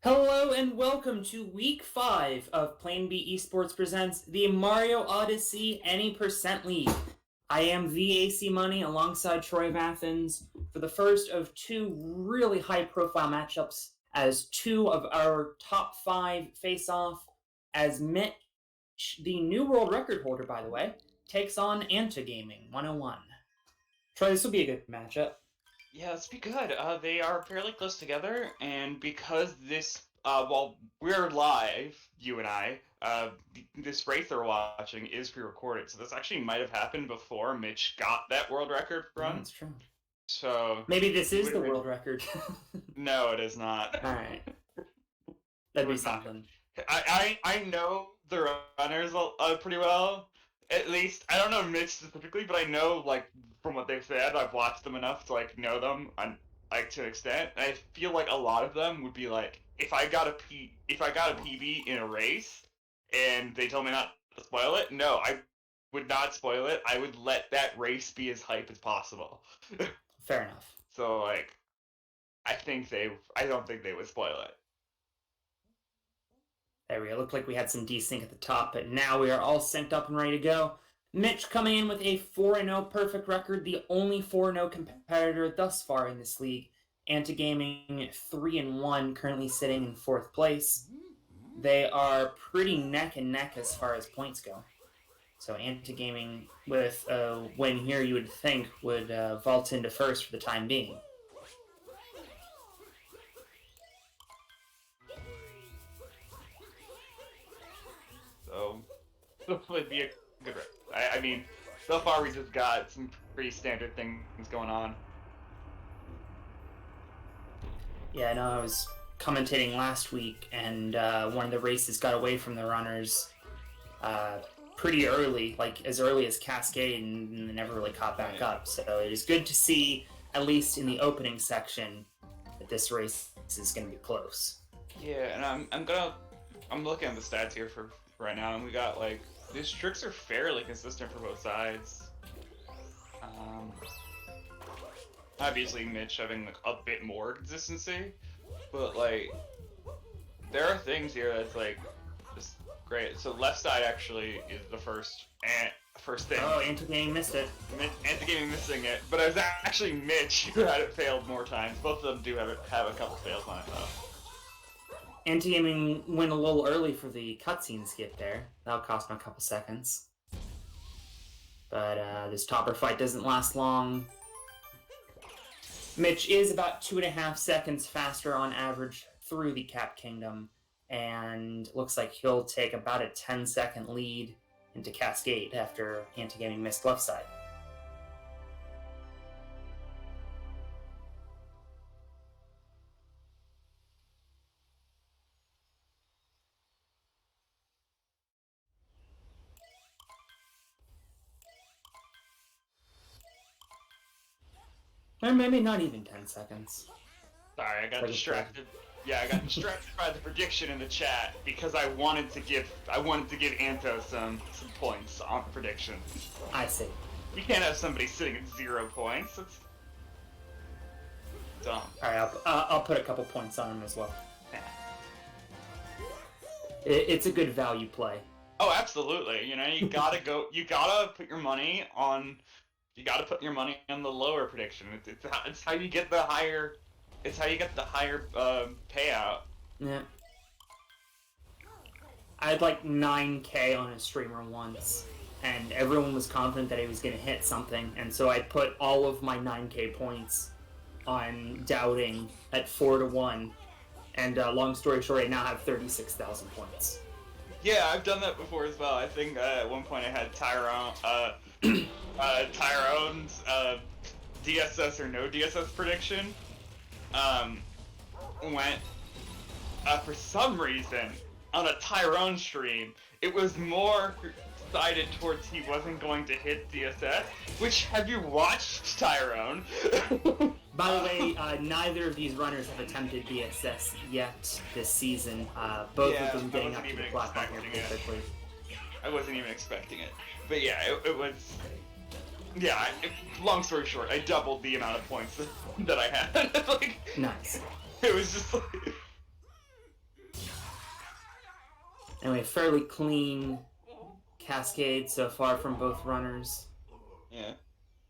Hello and welcome to week 5 of Plan B Esports presents the Mario Odyssey Any Percent League. I am VAC Money alongside Troy of Athens for the first of two really high profile matchups as two of our top 5 face off as Mitch, the new world record holder by the way, takes on Antogaming101. Troy, this will be a good matchup. Yeah, let's be good. They are fairly close together, and because while we're live, you and I, this race they're watching is pre-recorded, so this actually might have happened before Mitch got that world record run. That's true. So maybe this is the world record. No, it is not. All right, that'd be something. I know the runners pretty well. At least I don't know Mitch specifically, but I know from what they've said, I've watched them enough to know them to an extent. And I feel like a lot of them would be like, if I got a PB in a race and they told me not to spoil it, no, I would not spoil it. I would let that race be as hype as possible. Fair enough. So I don't think they would spoil it. There we go. Looked like we had some desync at the top, but now we are all synced up and ready to go. Mitch coming in with a 4-0 perfect record, the only 4-0 competitor thus far in this league. Antogaming 3-1, currently sitting in 4th place. They are pretty neck and neck as far as points go. So Antogaming with a win here, you would think, would vault into first for the time being. So hopefully be a good race. I mean, so far we just got some pretty standard things going on. Yeah, I know I was commentating last week, and one of the races got away from the runners pretty early, like as early as Cascade, and never really caught back up. So it is good to see, at least in the opening section, that this race is going to be close. Yeah, and I'm looking at the stats here for right now, and we got these tricks are fairly consistent for both sides. Obviously Mitch having a bit more consistency, but there are things here that's just great. So left side actually is the first thing. Oh, Antogaming missed it. Antogaming missing it, but it was actually Mitch who had it failed more times. Both of them do have a couple fails on it though. Antogaming went a little early for the cutscene skip there. That'll cost him a couple seconds. But this topper fight doesn't last long. Mitch is about 2.5 seconds faster on average through the Cap Kingdom, and looks like he'll take about a 10-second lead into Cascade after Antogaming missed left side. Or maybe not even 10 seconds. Sorry, I got distracted. Yeah, I got distracted by the prediction in the chat because I wanted to give Anto some points on the prediction. I see. You can't have somebody sitting at 0 points. That's dumb. Alright, I'll put a couple points on him as well. It's a good value play. Oh, absolutely. You know, you gotta put your money on the lower prediction. It's how you get the higher. It's how you get the higher payout. Yeah. I had 9K on a streamer once, and everyone was confident that he was going to hit something, and so I put all of my 9K points on doubting at 4-1, and long story short, I now have 36,000 points. Yeah, I've done that before as well. I think at one point I had Tyrone's DSS or no DSS prediction. Went for some reason on a Tyrone stream. It was more sided towards he wasn't going to hit DSS. Which, have you watched Tyrone? By the way, neither of these runners have attempted DSS yet this season. Both of them getting up to the platform here quickly. I wasn't even expecting it. But yeah, it was... Yeah, long story short, I doubled the amount of points that I had. Nice. It was just Anyway, fairly clean cascade so far from both runners. Yeah.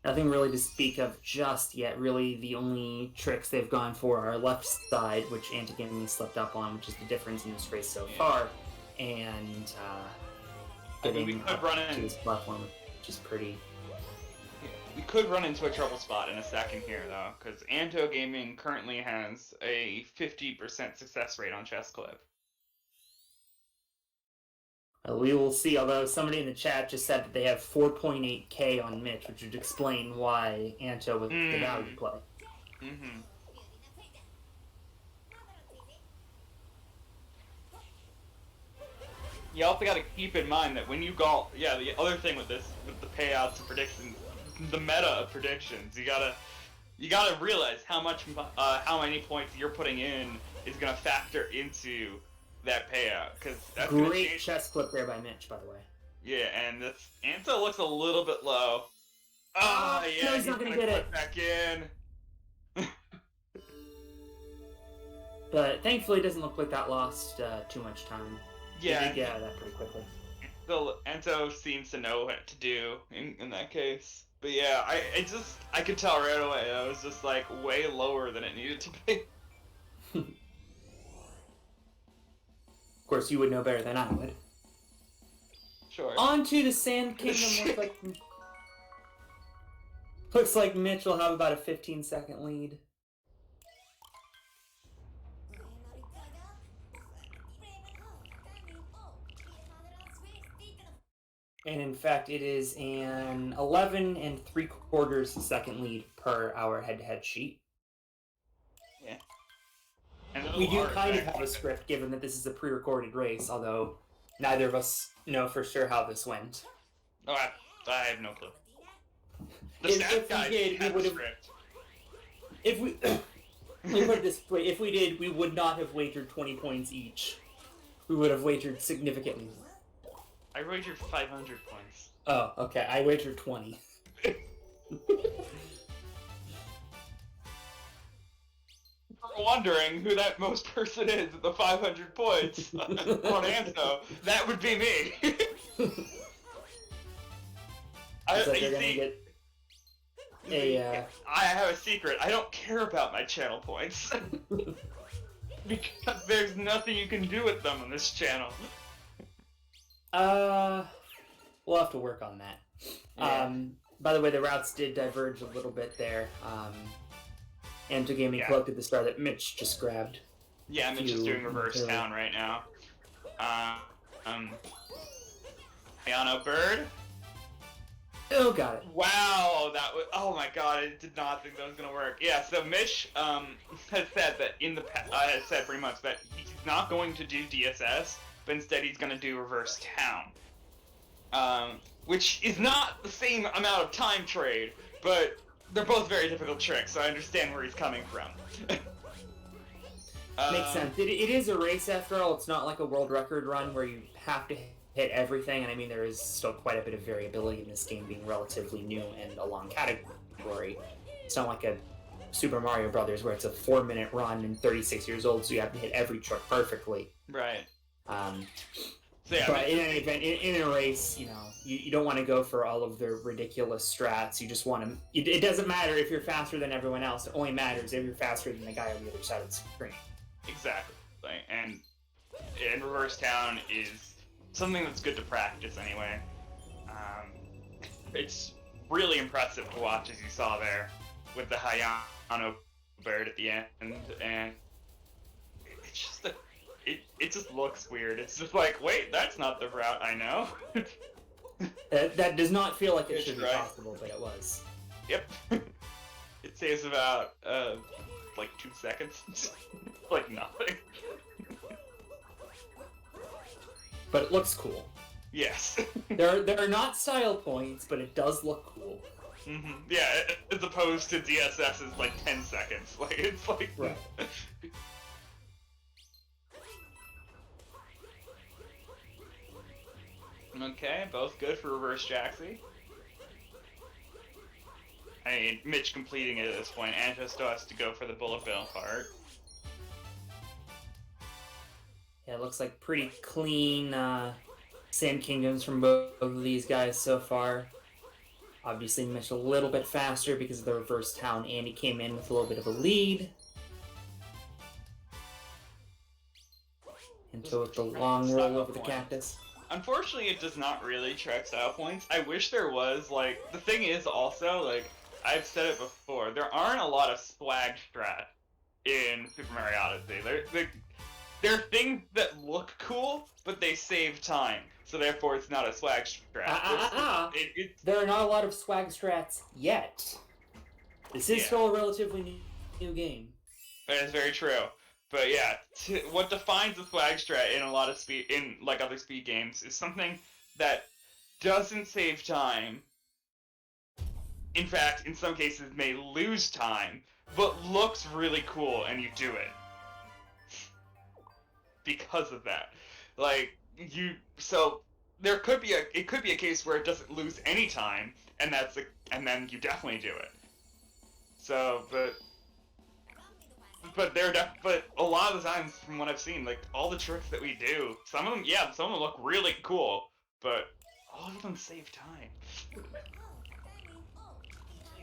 Nothing really to speak of just yet. Really, the only tricks they've gone for are left side, which Antogaming slipped up on, which is the difference in this race so far, and getting up to this platform, which is pretty. We could run into a trouble spot in a second here, though, because Antogaming currently has a 50% success rate on chest clip. We will see, although somebody in the chat just said that they have 4.8k on Mitch, which would explain why Anto was the value play. Mm-hmm. You also got to keep in mind that when you go, the other thing with this, with the payouts and predictions, the meta of predictions, you gotta realize how many points you're putting in is gonna factor into that payout, because that's great chest clip there by Mitch, by the way. Yeah, and this Anto looks a little bit low. Oh, yeah, no, he's not gonna get it back in. But thankfully, it doesn't look like that lost too much time. Yeah, he did get out of that pretty quickly. Anto seems to know what to do in that case. But yeah, I could tell right away that was just like way lower than it needed to be. Of course, you would know better than I would. Sure. On to the Sand Kingdom. Looks like Mitch will have about a 15-second lead. And in fact, it is an 11 3/4 second lead per our head-to-head sheet. Yeah. We do kind of have a script, given that this is a pre-recorded race, although neither of us know for sure how this went. Oh, I have no clue. If we did, we would have. If we, let me put it this way: if we did, we would not have wagered 20 points each. We would have wagered significantly more. I wagered 500 points. Oh, okay. I wagered 20. Wondering who that most person is at the 500 points on Anto, that would be me. I have a secret. I don't care about my channel points. Because there's nothing you can do with them on this channel. We'll have to work on that. Yeah. By the way, the routes did diverge a little bit there. Antogaming collected the star that Mitch just grabbed. Yeah, Mitch is doing reverse town right now. Ayano Bird. Oh, got it. Wow, that was. Oh my god, I did not think that was gonna work. Yeah, so Mitch has said that has said pretty much that he's not going to do DSS, but instead he's gonna do reverse town. Which is not the same amount of time trade, but they're both very difficult tricks, so I understand where he's coming from. Makes sense. It is a race after all. It's not like a world record run where you have to hit everything, and I mean there is still quite a bit of variability in this game being relatively new and a long category. It's not like a Super Mario Brothers where it's a 4-minute run and 36 years old, so you have to hit every trick perfectly. Right. So yeah, but in any event, in a race, you know, you don't want to go for all of the ridiculous strats. You just want to. It doesn't matter if you're faster than everyone else. It only matters if you're faster than the guy on the other side of the screen. Exactly. And reverse town is something that's good to practice anyway. It's really impressive to watch, as you saw there, with the Hayano Bird at the end, and it's just it just looks weird. It's just like, wait, that's not the route I know. That does not feel like it should be possible, but it was. Yep. It saves about like 2 seconds. Like nothing. But it looks cool. Yes. there are not style points, but it does look cool. Mm-hmm. Yeah, as opposed to DSS's like 10 seconds. Like it's like. Right. Okay, both good for reverse Jaxie. I mean, Mitch completing it at this point. Anto still has to go for the bullet bill part. Yeah, looks like pretty clean Sand Kingdoms from both of these guys so far. Obviously, Mitch a little bit faster because of the reverse town. Andy came in with a little bit of a lead. Into with the long roll over the cactus. Unfortunately, it does not really track style points. I wish there was. Like, the thing is also, like, I've said it before, there aren't a lot of swag strat in Super Mario Odyssey. They're things that look cool, but they save time. So therefore, it's not a swag strat. There are not a lot of swag strats yet. This is still a relatively new game. That is very true. But yeah, what defines a swag strat in a lot of other speed games is something that doesn't save time. In fact, in some cases, may lose time, but looks really cool, and you do it because of that. Like so there could be a case where it doesn't lose any time, and then you definitely do it. So, but a lot of the times, from what I've seen, like, all the tricks that we do, some of them look really cool, but all of them save time.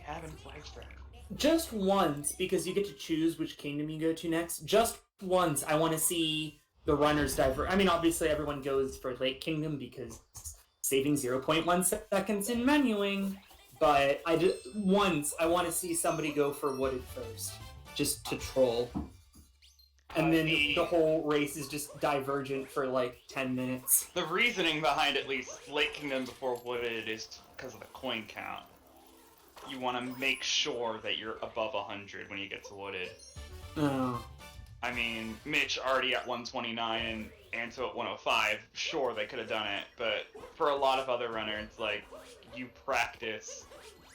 Having flag strat. Just once, because you get to choose which kingdom you go to next, just once I want to see the runners divert. I mean, obviously everyone goes for Lake Kingdom because saving 0.1 seconds in menuing, but once I want to see somebody go for Wooded first. Just to troll. And then the whole race is just divergent for like 10 minutes. The reasoning behind at least Lake Kingdom before Wooded is because of the coin count. You want to make sure that you're above 100 when you get to Wooded. Oh. I mean, Mitch already at 129 and Anto at 105. Sure, they could have done it, but for a lot of other runners, like, you practice...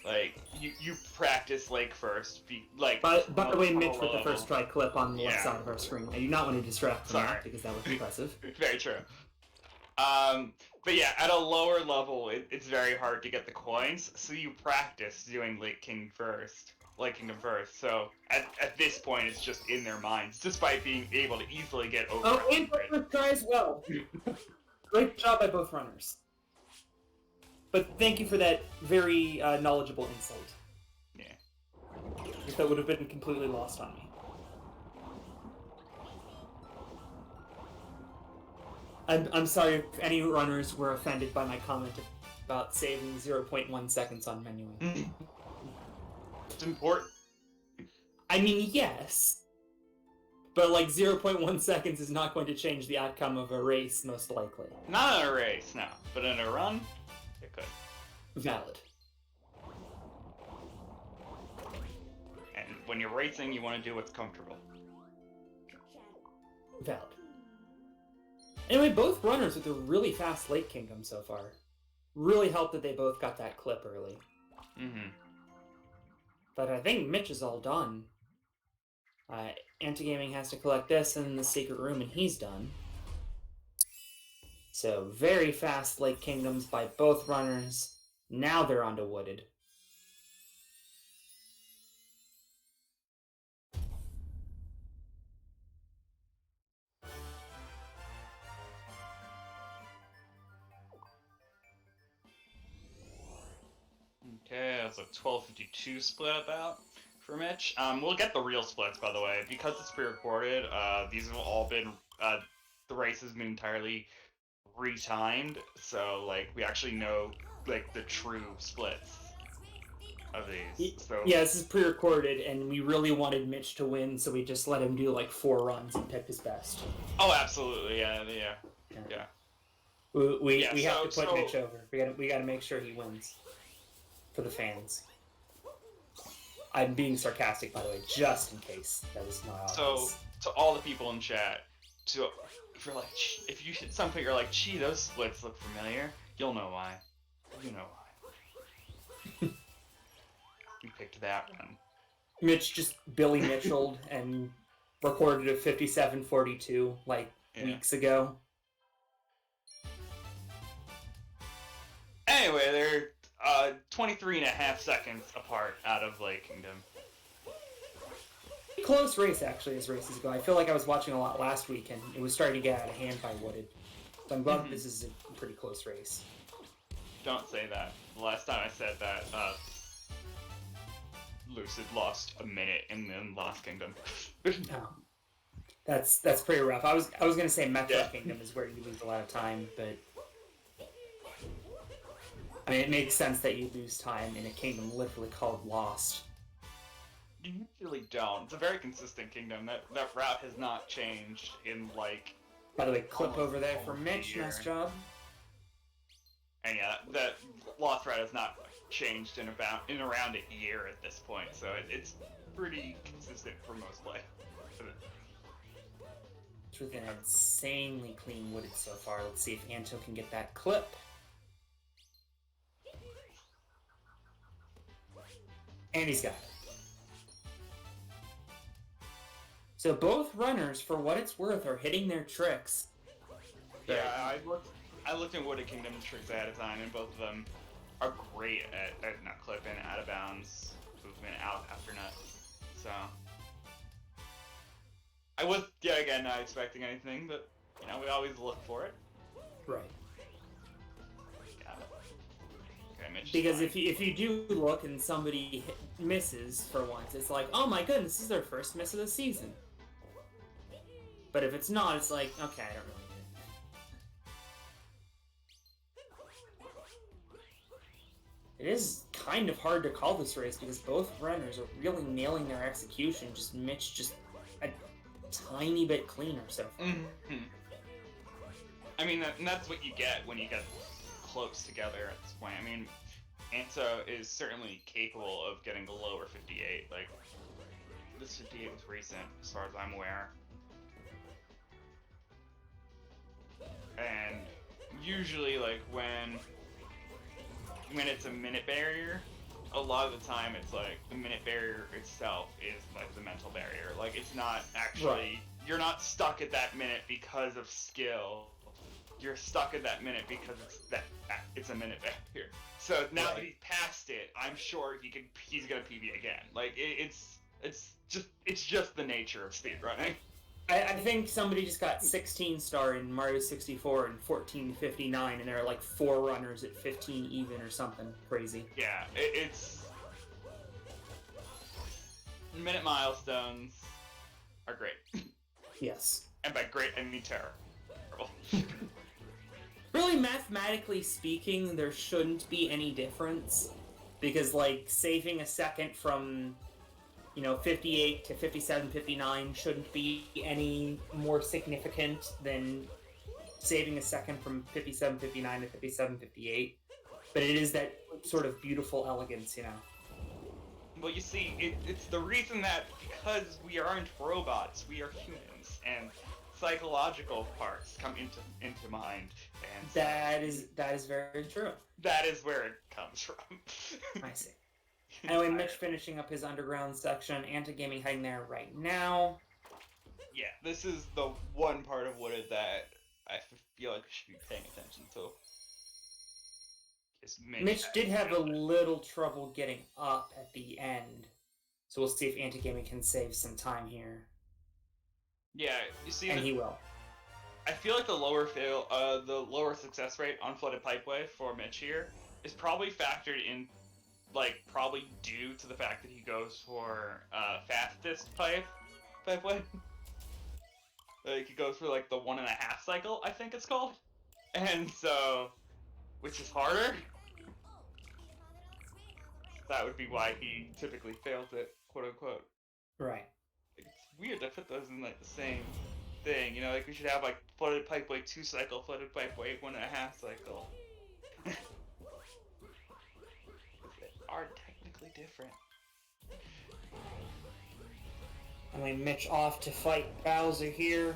Like, you practice Lake first. By the way, Mitch with the first try clip on the left side of our screen. I do not want to distract from that because that was impressive. Very true. But yeah, at a lower level, it's very hard to get the coins, so you practice doing Lake Kingdom first. So at this point, it's just in their minds, despite being able to easily get over. Oh, and first try as well. Great job by both runners. But thank you for that very knowledgeable insight. Yeah. That would have been completely lost on me. I'm sorry if any runners were offended by my comment about saving 0.1 seconds on menuing. It's important. I mean, yes. But, like, 0.1 seconds is not going to change the outcome of a race, most likely. Not in a race, no. But in a run... It could. Valid. And when you're racing, you want to do what's comfortable. Valid. Anyway, both runners with a really fast Lake Kingdom so far. Really helped that they both got that clip early. Mm-hmm. But I think Mitch is all done. Antogaming has to collect this in the secret room, and he's done. So, very fast Lake Kingdoms by both runners. Now they're onto Wooded. Okay, that's a 12:52 split about for Mitch. We'll get the real splits, by the way. Because it's pre-recorded, these have all been, the race has been entirely retimed, so, like, we actually know, like, the true splits of these. So yeah, this is pre-recorded, and we really wanted Mitch to win, so we just let him do, like, 4 runs and picked his best. Oh, absolutely, yeah. We have to put Mitch over. We gotta make sure he wins. For the fans. I'm being sarcastic, by the way, just in case that was not obvious. So, to all the people in chat, if you hit something you're like, gee, those splits look familiar, you'll know why. You know why. You picked that one. Mitch just Billy Mitchelled and recorded a 57:42 weeks ago. Anyway, they're 23.5 seconds apart out of Lake Kingdom. close race, actually, as races go. I feel like I was watching a lot last week, and it was starting to get out of hand by Wooded. So I'm glad this is a pretty close race. Don't say that. The last time I said that, Lucid lost a minute in the Lost Kingdom. Oh. That's pretty rough. I was gonna say Metro Kingdom is where you lose a lot of time, but I mean it makes sense that you lose time in a kingdom literally called Lost. You usually don't. It's a very consistent kingdom. That route has not changed in like. By the way, clip over there for Mitch. Nice job. And yeah, that Lost route has not changed in around a year at this point, so it's pretty consistent for most play. It's really an insanely clean Wooded so far. Let's see if Anto can get that clip. And he's got it. So both runners, for what it's worth, are hitting their tricks. Yeah, I looked at Wooded Kingdom tricks ahead of time, and both of them are great at nut clipping, out of bounds movement, out after nut. So I was again not expecting anything, but you know we always look for it. Right. Yeah. Okay, Mitch. Because if you do look and somebody misses for once, it's like, oh my goodness, this is their first miss of the season. But if it's not, it's like, okay, I don't really need it. It is kind of hard to call this race because both runners are really nailing their execution. Just Mitch just a tiny bit cleaner so far. Mm-hmm. I mean, and that's what you get when you get close together at this point. I mean, Anto is certainly capable of getting a lower 58. Like, this 58 was recent, as far as I'm aware. And usually, like, when it's a minute barrier, a lot of the time it's like the minute barrier itself is like the mental barrier. Like, it's not actually, you're not stuck at that minute because of skill. You're stuck at that minute because it's a minute barrier. So now that he's past it, I'm sure he's gonna PB again. Like, it's just the nature of speedrunning. I think somebody just got 16 star in Mario 64 and 1459, and there are like 4 runners at 15 even or something crazy. Yeah, it's minute milestones are great. Yes. And by great, I mean terrible. Really, mathematically speaking, there shouldn't be any difference. Because, like, saving a second from, 58 to 57, 59 shouldn't be any more significant than saving a second from 57, 59 to 57, 58. But it is that sort of beautiful elegance, Well, you see, it's the reason that because we aren't robots, we are humans, and psychological parts come into mind, and that is very true. That is where it comes from. I see. Anyway, Mitch finishing up his underground section. Antogaming heading there right now. Yeah, this is the one part of Wooded that I feel like we should be paying attention to. Mitch did have a little trouble getting up at the end, so we'll see if Antogaming can save some time here. Yeah, you see, and he will. I feel like the lower success rate on flooded pipeway for Mitch here is probably factored in, like, probably due to the fact that he goes for fastest pipeway. Like, he goes for like the 1.5 cycle, I think it's called, and so, which is harder. That would be why he typically fails it, quote unquote. Right. It's weird to put those in like the same thing, like we should have like flooded pipeway 2 cycle, flooded pipeway 1.5 cycle. They are technically different. I mean, Mitch off to fight Bowser here.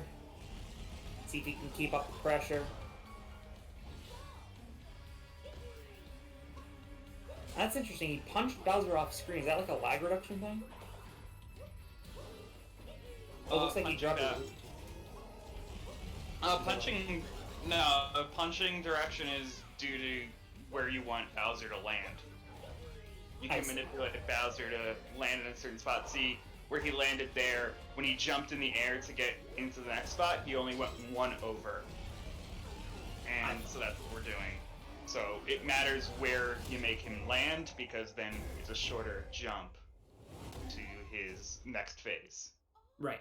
See if he can keep up the pressure. That's interesting. He punched Bowser off screen. Is that like a lag reduction thing? Oh, it looks like he dropped it. Punching direction is due to where you want Bowser to land. You can manipulate Bowser to land in a certain spot. See, where he landed there, when he jumped in the air to get into the next spot, he only went 1 over. And so that's what we're doing. So it matters where you make him land, because then it's a shorter jump to his next phase. Right.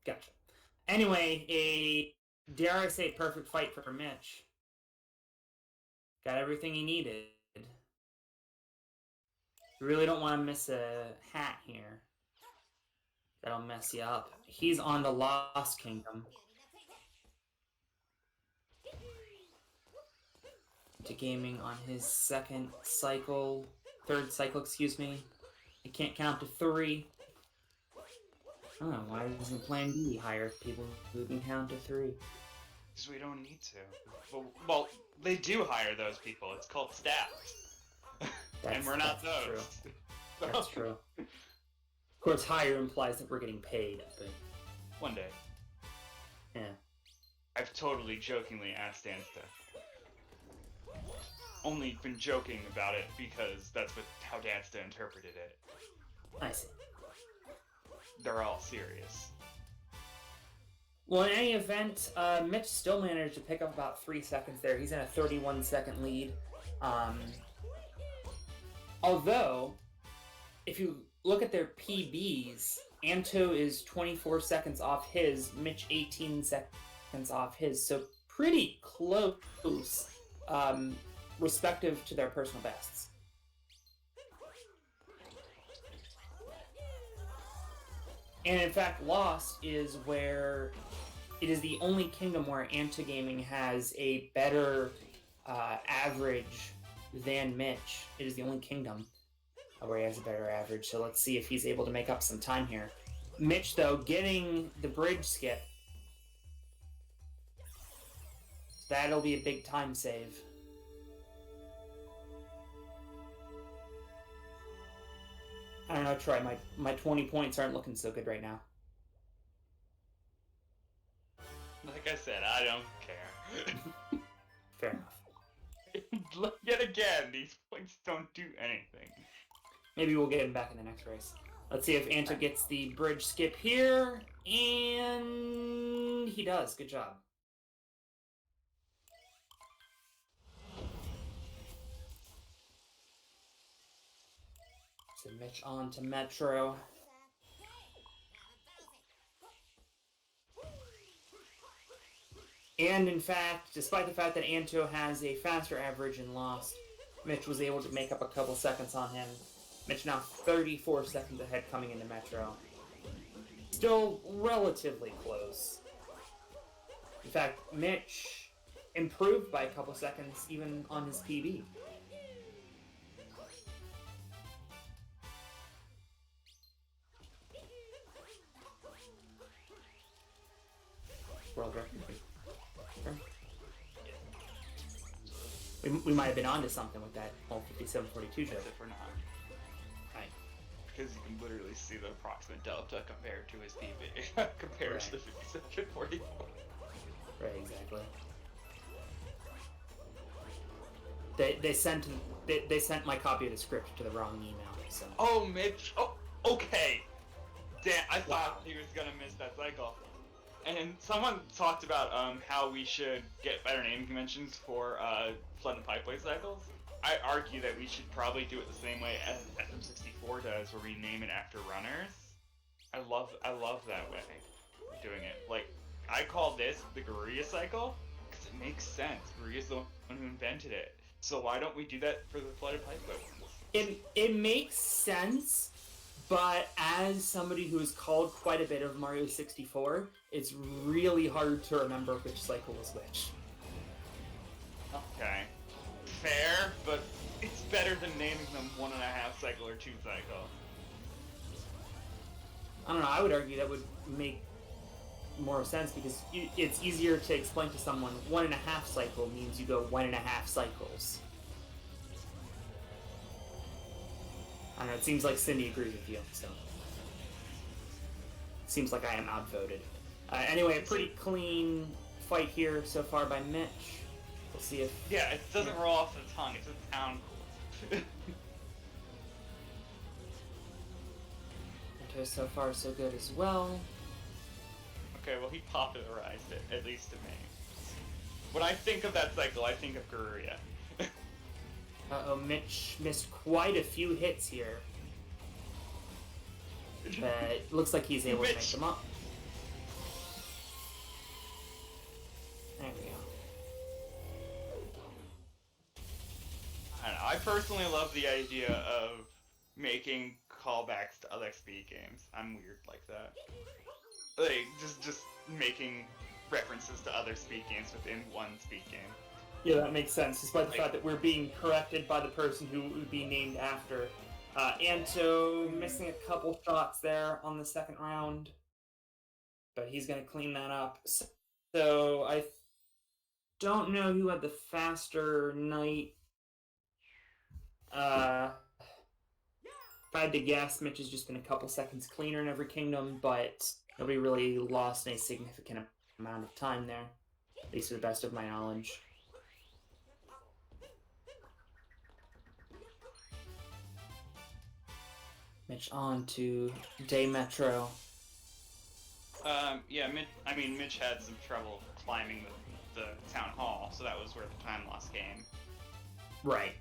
Gotcha. Anyway, a, dare I say, perfect fight for Mitch. Got everything he needed. You really don't want to miss a hat here. That'll mess you up. He's on the Lost Kingdom. Antogaming on his third cycle, excuse me. He can't count to 3. Oh, why doesn't Plan B hire people who can count to 3? Because we don't need to. Well, they do hire those people. It's called staff. And we're not those. True. That's true. Of course, hire implies that we're getting paid, but... One day. Yeah. I've totally jokingly asked Dansta. Only been joking about it because that's how Dansta interpreted it. I see. They're all serious. Well, in any event, Mitch still managed to pick up about 3 seconds there. He's in a 31-second lead. Although, if you look at their PBs, Anto is 24 seconds off his, Mitch 18 seconds off his, so pretty close, respective to their personal bests. And in fact, Lost is where it is the only kingdom where Antogaming has a better average than Mitch. It is the only kingdom where he has a better average, so let's see if he's able to make up some time here. Mitch, though, getting the bridge skip. That'll be a big time save. I don't know, Troy, my 20 points aren't looking so good right now. Like I said, I don't care. Fair enough. Yet again, these points don't do anything. Maybe we'll get him back in the next race. Let's see if Anto gets the bridge skip here, and he does. Good job. So Mitch on to Metro. And in fact, despite the fact that Anto has a faster average in Lost, Mitch was able to make up a couple seconds on him. Mitch now 34 seconds ahead coming into Metro. Still relatively close. In fact, Mitch improved by a couple seconds even on his PB. World record. We might have been onto something with that whole 5742 joke. If we're not. Right. Because you can literally see the approximate delta compared to his PB, compared to the 5744. Right, exactly. They sent my copy of the script to the wrong email, so... Oh, Mitch! Oh, okay! Damn, I thought he was gonna miss that cycle. And someone talked about how we should get better naming conventions for flood and pipeway cycles. I argue that we should probably do it the same way as SM64 does, where we name it after runners. I love that way of doing it. Like, I call this the Guerrilla cycle because it makes sense. Guerrilla's the one who invented it. So why don't we do that for the flood and pipeway ones? It makes sense, but as somebody who has called quite a bit of Mario 64, it's really hard to remember which cycle was which. Okay. Fair, but it's better than naming them 1.5 cycle or 2 cycle. I don't know, I would argue that would make more sense because it's easier to explain to someone 1.5 cycle means you go 1.5 cycles. I don't know, it seems like Cindy agrees with you, so. Seems like I am outvoted. Anyway, a pretty clean fight here so far by Mitch. We'll see if... Yeah, it doesn't roll off the tongue, it doesn't sound cool. Anto so far so good as well. Okay, well he popularized it, at least to me. When I think of that cycle, I think of Garuria. Uh-oh, Mitch missed quite a few hits here. But looks like he's able to make them up. There we go. I don't know, I personally love the idea of making callbacks to other speed games. I'm weird like that. Like, just making references to other speed games within one speed game. Yeah, that makes sense, despite the fact that we're being corrected by the person who would be named after. Anto missing a couple shots there on the second round, but he's going to clean that up. So I don't know who had the faster night. If I had to guess, Mitch has just been a couple seconds cleaner in every kingdom, but nobody really lost any significant amount of time there, at least to the best of my knowledge. Mitch on to Day Metro. Yeah, Mitch had some trouble climbing the town hall, so that was where the time loss came. Right.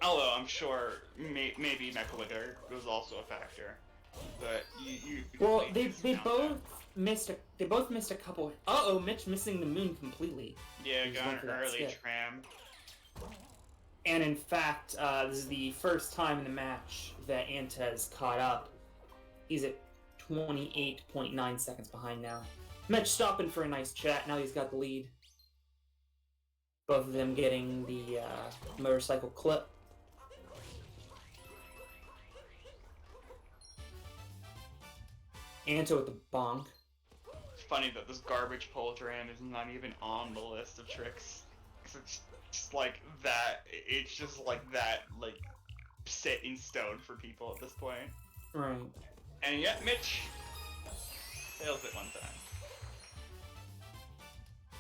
Although I'm sure maybe Mechawigger was also a factor, but you well, they both missed a couple. Uh-oh, Mitch missing the moon completely. Yeah, got an early tram. And in fact, this is the first time in the match that Anta's caught up. He's at 28.9 seconds behind now. Mitch stopping for a nice chat. Now he's got the lead. Both of them getting the motorcycle clip. Anto with the bonk. It's funny that this garbage pole tram is not even on the list of tricks. Cause it's just like that. It's just like that, like set in stone for people at this point. Right. And yet Mitch fails it one time.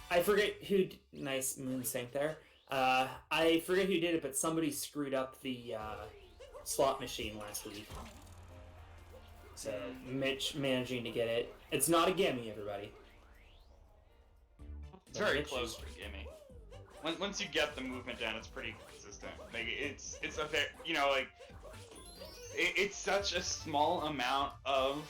I forget who. Nice moon sync there. I forget who did it, but somebody screwed up the slot machine last week. So Mitch managing to get it. It's not a gimme, everybody. It's very close for a gimme. Once you get the movement down, it's pretty consistent. Like it's a very, like it's such a small amount of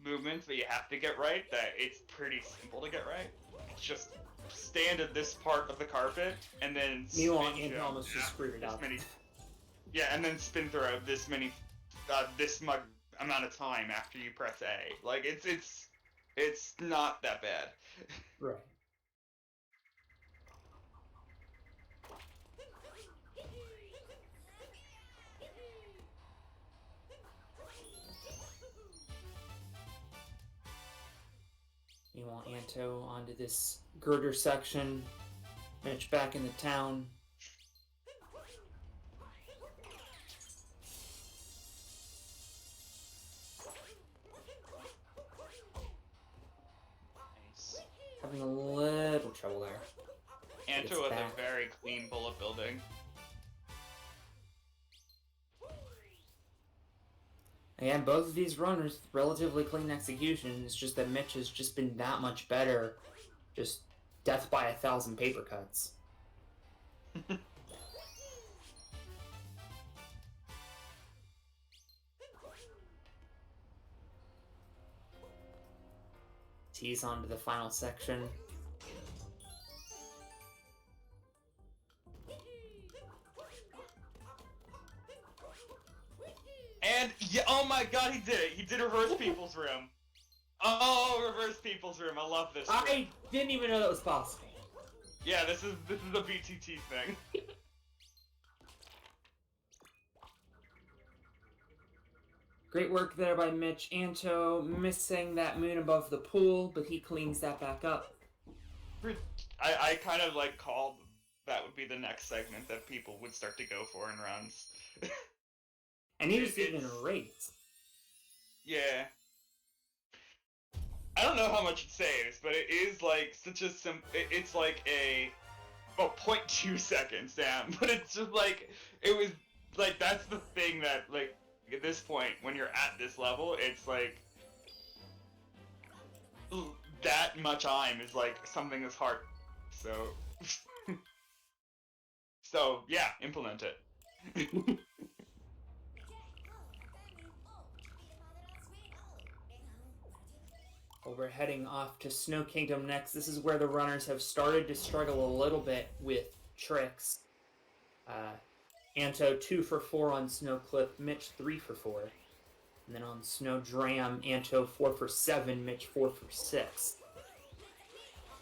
movements that you have to get right that it's pretty simple to get right. It's just stand at this part of the carpet and then spin almost just screwed it up. And then spin through this amount of time after you press A. Like it's not that bad. Right. You want Anto onto this girder section. Mitch back in the town. Nice. Having a little trouble there. Anto with a very clean bullet building. Again, both of these runners, relatively clean execution. It's just that Mitch has just been that much better. Just death by 1,000 paper cuts. Tease onto the final section. And yeah, oh my god, he did it! He did reverse people's room. Oh, reverse people's room! I love this. I didn't even know that was possible. Yeah, this is a BTT thing. Great work there by Mitch. Anto missing that moon above the pool, but he cleans that back up. I kind of like called that would be the next segment that people would start to go for in runs. And he was even rates. Yeah. I don't know how much it saves, but it is like such a it's like a 0.2 seconds, damn. But it's just like it was like that's the thing that like at this point when you're at this level, it's like that much time is like something that's hard. So so yeah, implement it. Well, we're heading off to Snow Kingdom next. This is where the runners have started to struggle a little bit with tricks. Anto 2 for 4 on Snow Cliff, Mitch 3 for 4. And then on Snow Dram, Anto 4 for 7, Mitch 4 for 6.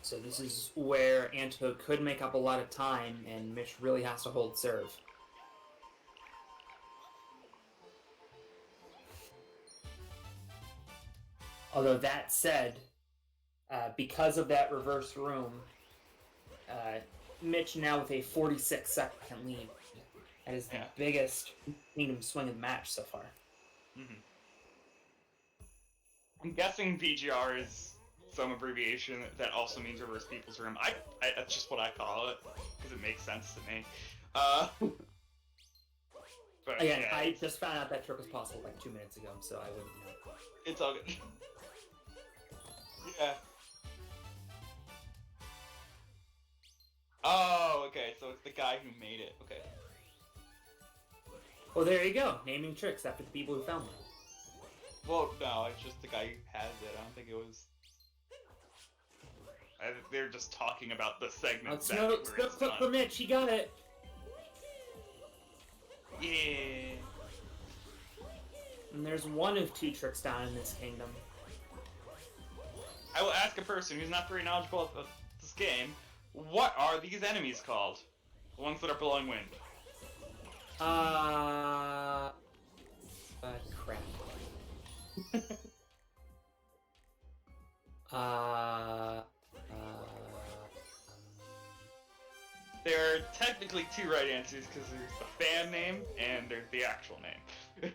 So this is where Anto could make up a lot of time, and Mitch really has to hold serve. Although that said, because of that reverse room, Mitch now with a 46-second lead. That is the biggest Kingdom swing of the match so far. Mm-hmm. I'm guessing VGR is some abbreviation that also means reverse people's room. That's just what I call it because it makes sense to me. But again, yeah, I just found out that trick was possible like 2 minutes ago, so I wouldn't know. It's all good. Yeah. Oh, okay. So it's the guy who made it. Okay. Well, there you go. Naming tricks after the people who found them. Well, no, it's just the guy who has it. I don't think it was. They're just talking about the segment. Snow Clip for Mitch. He got it. Yeah. And there's one of 2 tricks down in this kingdom. I will ask a person who's not very knowledgeable about this game, what are these enemies called? The ones that are blowing wind. Crap. There are technically 2 right answers because there's the fan name and there's the actual name.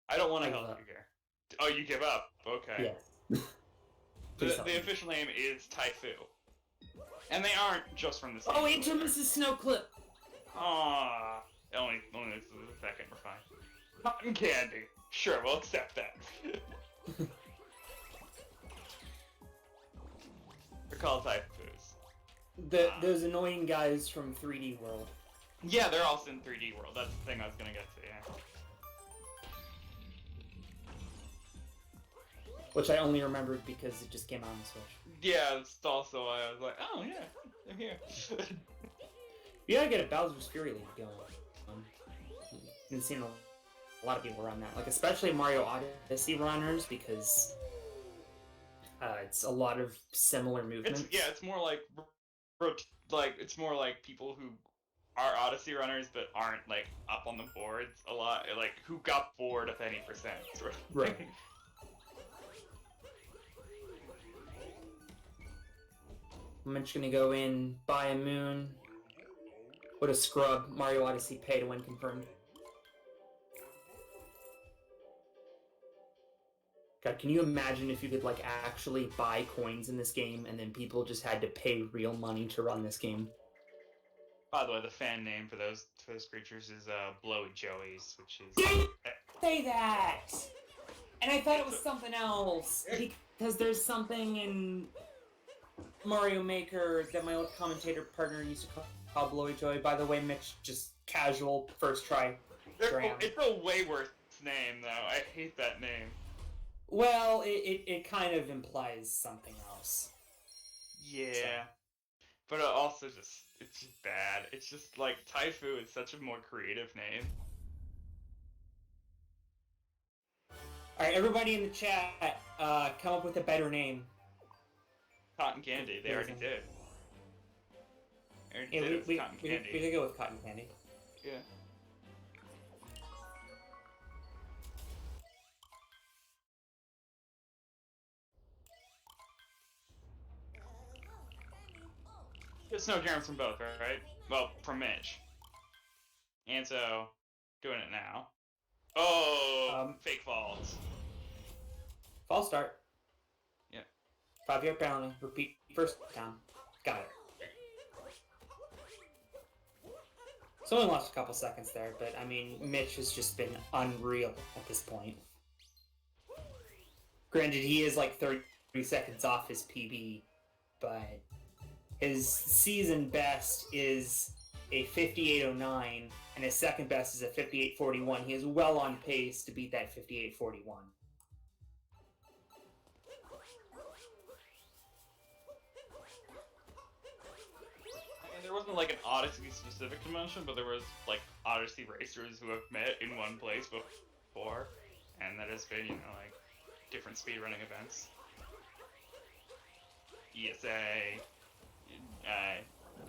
I don't want to help you here. Oh, you give up? Okay. Yeah. The official name is Taifu. And they aren't just from the same. Oh, Angel misses Snow Clip. Aww. Only this is a second, we're fine. Cotton candy. Sure, we'll accept that. They're called Taifus. Those annoying guys from 3D World. Yeah, they're also in 3D World. That's the thing I was gonna get to, yeah. Which I only remembered because it just came out on the Switch. Yeah, it's also why I was like, oh yeah, they're here. You gotta get a Bowser's Fury League going. I've been seeing a lot of people run that, like especially Mario Odyssey runners, because it's a lot of similar movements. It's more like it's more like people who are Odyssey runners but aren't like up on the boards a lot, like who got bored of any percent. Sort of. Right. I'm just gonna go in, buy a moon. What a scrub. Mario Odyssey pay to win confirmed. God, can you imagine if you could like actually buy coins in this game and then people just had to pay real money to run this game? By the way, the fan name for those creatures is Blowy Joeys, which is. Didn't say that! And I thought it was something else. Because there's something in Mario Maker that my old commentator partner used to call Blowy Joey. By the way, Mitch, just casual, first try. It's a way worse name, though. I hate that name. Well, it kind of implies something else. Yeah. So. But also it's just bad. It's just like, Taifu is such a more creative name. Alright, everybody in the chat, come up with a better name. Cotton Candy, they already did. We could go with Cotton Candy. Yeah. There's no germs from both, right? Well, from Mitch. And so, doing it now. Oh, fake falls. False start. Yeah. 5-yard penalty. Repeat first down. Got it. So only lost a couple seconds there, but I mean, Mitch has just been unreal at this point. Granted, he is like 30 seconds off his PB, but his season best is a 58.09, and his second best is a 58.41. He is well on pace to beat that 58.41. There wasn't like an Odyssey specific to mention, but there was like Odyssey racers who have met in one place before, and that has been, like different speedrunning events. ESA,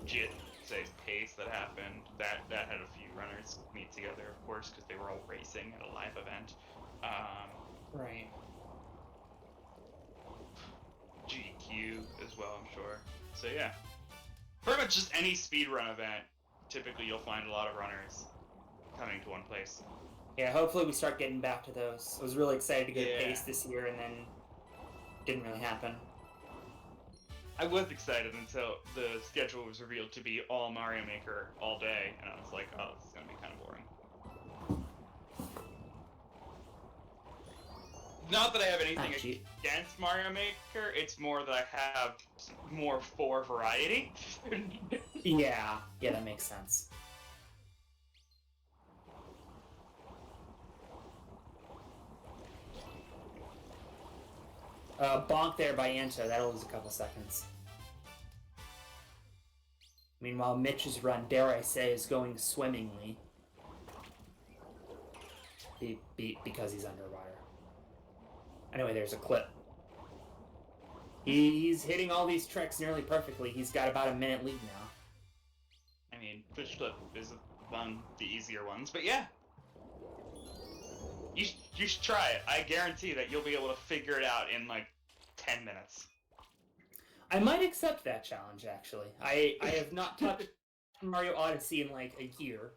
GSA's Pace that happened. That had a few runners meet together, of course, because they were all racing at a live event. Right. GQ as well, I'm sure. So yeah. Pretty much just any speedrun event, typically you'll find a lot of runners coming to one place. Yeah, hopefully we start getting back to those. I was really excited to go to Yeah. Pace this year, and then didn't really happen. I was excited until the schedule was revealed to be all Mario Maker all day, and I was like, oh, this is going to be kind of boring. Not that I have anything against Mario Maker, it's more that I have more for variety. Yeah, that makes sense. Bonk there by Anto, that'll lose a couple seconds. Meanwhile, Mitch's run, dare I say, is going swimmingly. Because he's underwater. Anyway, there's a clip. He's hitting all these tricks nearly perfectly. He's got about a minute lead now. I mean, Fish Clip is one of the easier ones, but yeah. You should try it. I guarantee that you'll be able to figure it out in like 10 minutes. I might accept that challenge, actually. I have not touched Mario Odyssey in like a year.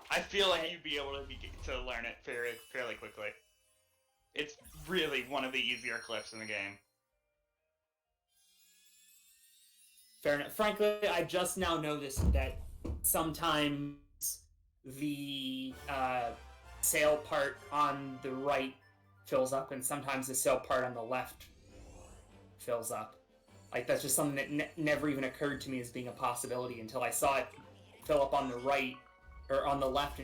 I feel like you'd be able to learn it fairly quickly. It's really one of the easier clips in the game. Fair enough. Frankly, I just now noticed that sometimes the sail part on the right fills up, and sometimes the sail part on the left fills up. Like, that's just something that never even occurred to me as being a possibility until I saw it fill up on the right, or on the left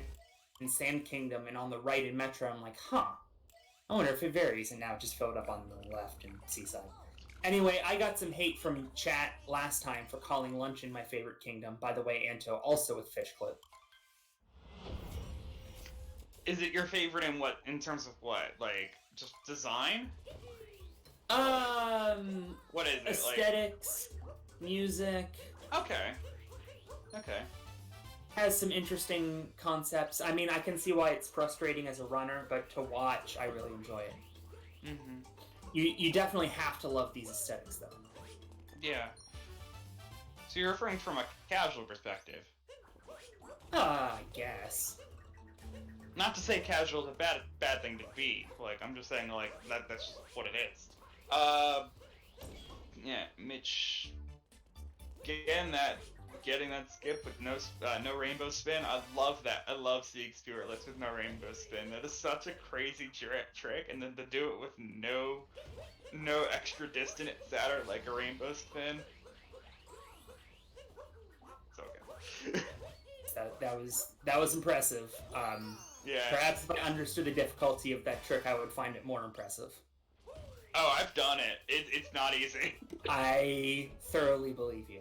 in Sand Kingdom, and on the right in Metro. I'm like, huh. I wonder if it varies, and now it just filled up on the left in Seaside. Anyway, I got some hate from chat last time for calling Luncheon my favorite kingdom. By the way, Anto, also with Fish Clip. Is it your favorite in terms of what? Like, just design? What is it? Aesthetics, music. Okay. Has some interesting concepts. I mean, I can see why it's frustrating as a runner, but to watch, I really enjoy it. Mm-hmm. You definitely have to love these aesthetics, though. Yeah. So you're referring from a casual perspective. I guess. Not to say casual is a bad thing to be. Like, I'm just saying, like, that's just what it is. Yeah, Mitch getting that skip with no rainbow spin. I love that. I love seeing Spirit-less with no rainbow spin. That is such a crazy trick, and then to do it with no extra distance sadder like a rainbow spin. So good. that was impressive. Yeah. Perhaps if I understood the difficulty of that trick, I would find it more impressive. Oh, I've done it. It's not easy. I thoroughly believe you.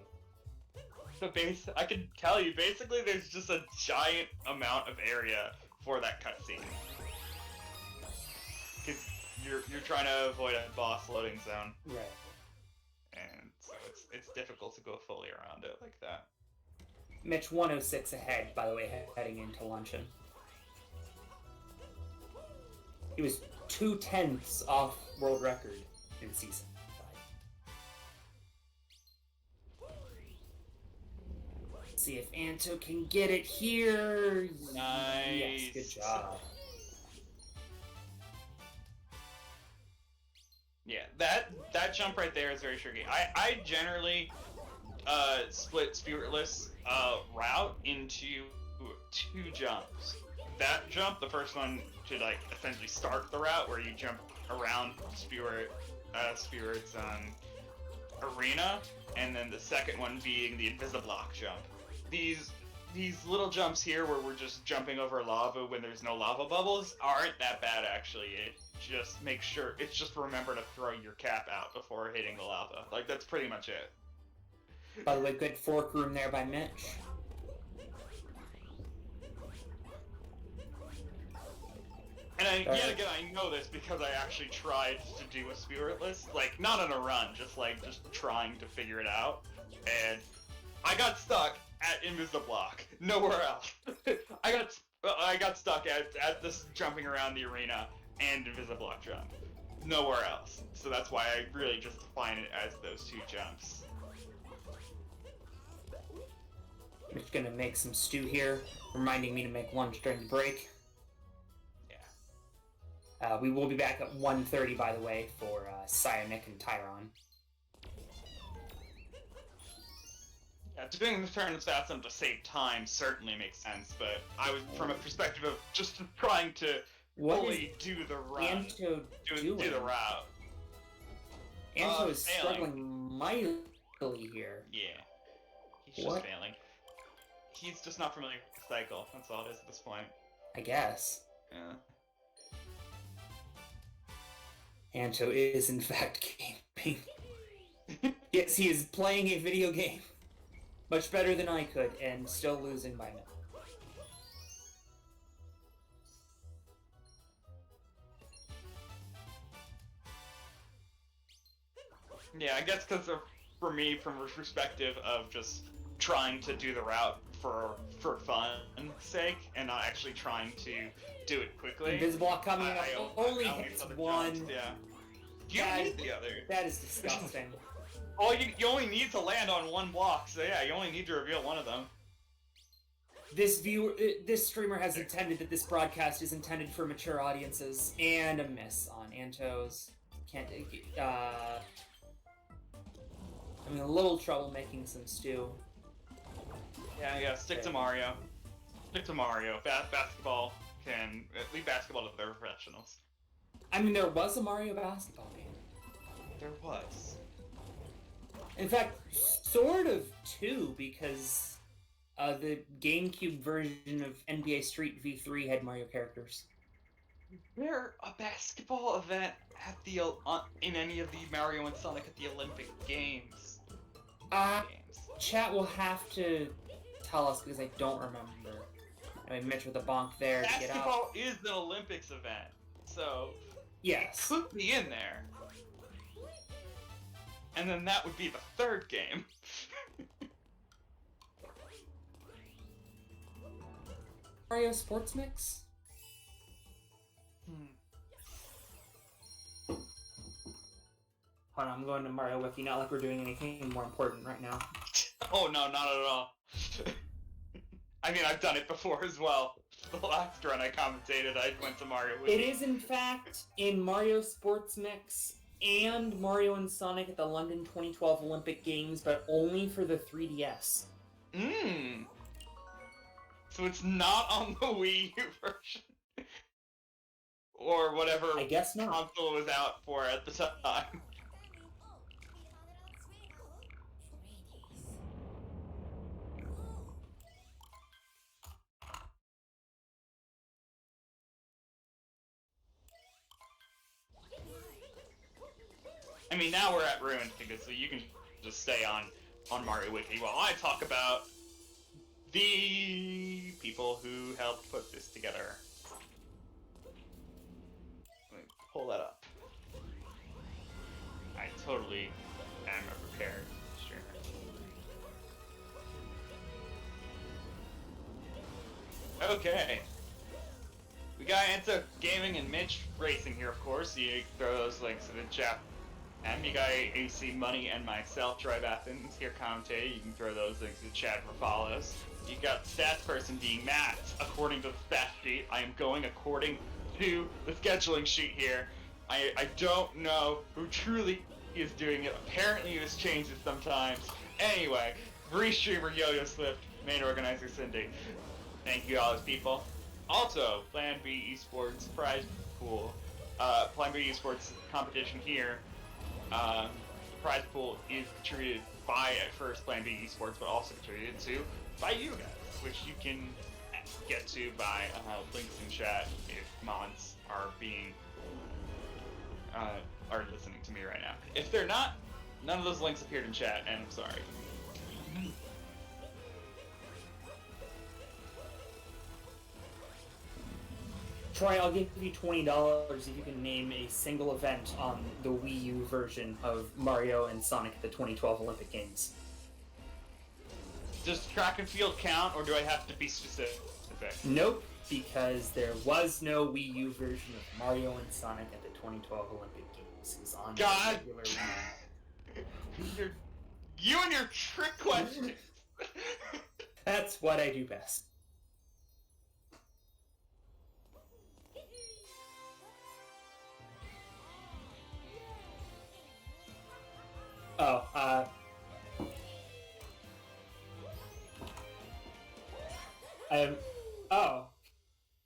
So I can tell you, basically there's just a giant amount of area for that cutscene. Because you're trying to avoid a boss loading zone. Right. And so it's difficult to go fully around it like that. Mitch 106 ahead, by the way, heading into luncheon. He was 2/10 off world record in season 5. Let's see if Anto can get it here. Nice. Yes, good job. Yeah, that jump right there is very tricky. I generally split spiritless route into 2 jumps. That jump, the first one to like essentially start the route where you jump around Spirit's arena, and then the second one being the Invisiblock jump. These little jumps here where we're just jumping over lava when there's no lava bubbles aren't that bad actually. It just makes sure, it's just remember to throw your cap out before hitting the lava. Like, that's pretty much it. By the way, good fork room there by Mitch. And yet again, I know this because I actually tried to do a spiritless, like, not on a run, just trying to figure it out. And I got stuck at Invisiblock, nowhere else. I got stuck at this jumping around the arena and Invisiblock jump, nowhere else. So that's why I really just define it as those 2 jumps. I'm just gonna make some stew here, reminding me to make lunch during the break. Yeah. We will be back at 1:30, by the way, for Psionic and Tyron. Yeah, doing the turn stats to save time certainly makes sense, but I was from a perspective of just trying to fully do the run, Anto do the route. Anto is failing. struggling mightily here. Yeah, he's just failing. He's just not familiar with the cycle. That's all it is at this point. I guess. Yeah. Anto is in fact gaming. Yes, he is playing a video game. Much better than I could, and still losing by now. Yeah, I guess because for me, from a perspective of just trying to do the route for fun's sake, and not actually trying to do it quickly. Invisiblock coming up only hits one. Jumps, yeah. You don't need the other. That is disgusting. Well, you only need to land on 1 block, so yeah, you only need to reveal 1 of them. This streamer has intended that this broadcast is intended for mature audiences, and a miss on Anto's. Can't I'm in a little trouble making some stew. Yeah, stick to Mario. Stick to Mario. Basketball can leave basketball to the professionals. I mean, there was a Mario basketball game. There was. In fact, sort of too, because the GameCube version of NBA Street V3 had Mario characters. Is there a basketball event at the in any of the Mario and Sonic at the Olympic Games? Chat will have to tell us because I don't remember. I mean, Mitch with a bonk there to get out. Basketball is an Olympics event, so yes, it could be in there. And then that would be the 3rd game. Mario Sports Mix? Hold on, I'm going to Mario Wiki, not like we're doing anything more important right now. Oh no, not at all. I mean, I've done it before as well. The last run I commentated, I went to Mario Wiki. It is, in fact, in Mario Sports Mix and Mario and Sonic at the London 2012 Olympic Games, but only for the 3DS. So it's not on the Wii U version? Or whatever I guess not. console was out for at the time. I mean, now we're at Ruined Tickets, so you can just stay on Mario Wiki while I talk about the people who helped put this together. Let me pull that up. I totally am a prepared streamer. Okay. We got Antogaming and Mitch racing here, of course. You can throw those links in the chat. And you got AC Money and myself, Drive Athens, here commentate. You can throw those links in the chat for follows. You got stats person being Matt, according to the stat sheet. I am going according to the scheduling sheet here. I don't know who truly is doing it. Apparently this changes sometimes. Anyway, restreamer Yo-Yo Swift, main organizer Cindy. Thank you all those people. Also, Plan B Esports prize pool. Plan B Esports competition here. Prize pool is contributed by at first Plan B Esports, but also contributed to by you guys, which you can get to by links in chat if mods are being are listening to me right now. If they're not, none of those links appeared in chat, and I'm sorry. Troy, I'll give you $20 if you can name a single event on the Wii U version of Mario and Sonic at the 2012 Olympic Games. Does track and field count, or do I have to be specific? Nope, because there was no Wii U version of Mario and Sonic at the 2012 Olympic Games. It was on God! regular Wii. You and your trick questions! That's what I do best. Oh, oh.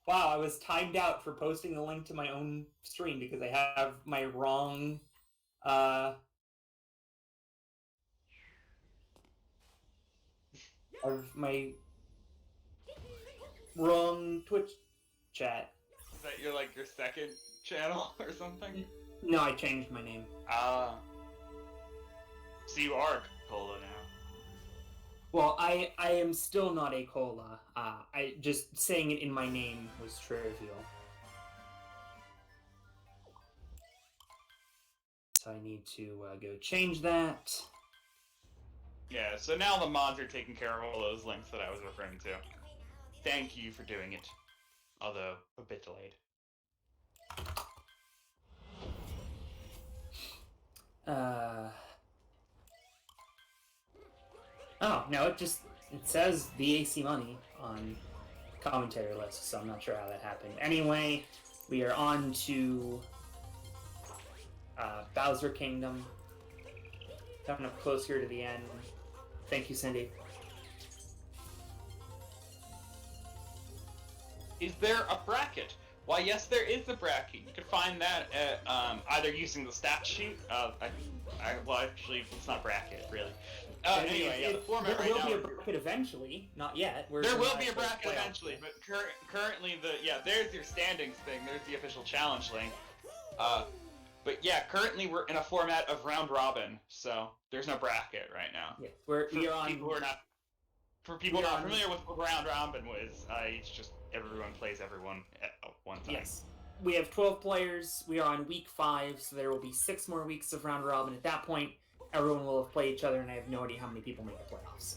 Wow, I was timed out for posting the link to my own stream because I have my wrong, of my wrong Twitch chat. Is that your second channel or something? No, I changed my name. So you are Cola now. Well, I am still not a cola. I just saying it in my name was trivial. So I need to go change that. Yeah, so now the mods are taking care of all those links that I was referring to. Thank you for doing it. Although, a bit delayed. Oh, no, it says VAC money on commentary list, so I'm not sure how that happened. Anyway, we are on to Bowser Kingdom. Coming up close here to the end. Thank you, Cindy. Is there a bracket? Why, yes, there is a bracket. You can find that at either using the stat sheet. Well, actually, it's not bracket, really. Anyway, yeah, the format right now. There will be a bracket eventually, not yet. There will be a bracket eventually, but currently there's your standings thing. There's the official challenge link. But yeah, currently we're in a format of round robin, so there's no bracket right now. Yeah, we are on. For people who are not familiar with what round robin is, it's just everyone plays everyone at one time. Yes. We have 12 players. We are on week 5, so there will be 6 more weeks of round robin. At that point, everyone will have played each other, and I have no idea how many people make the playoffs.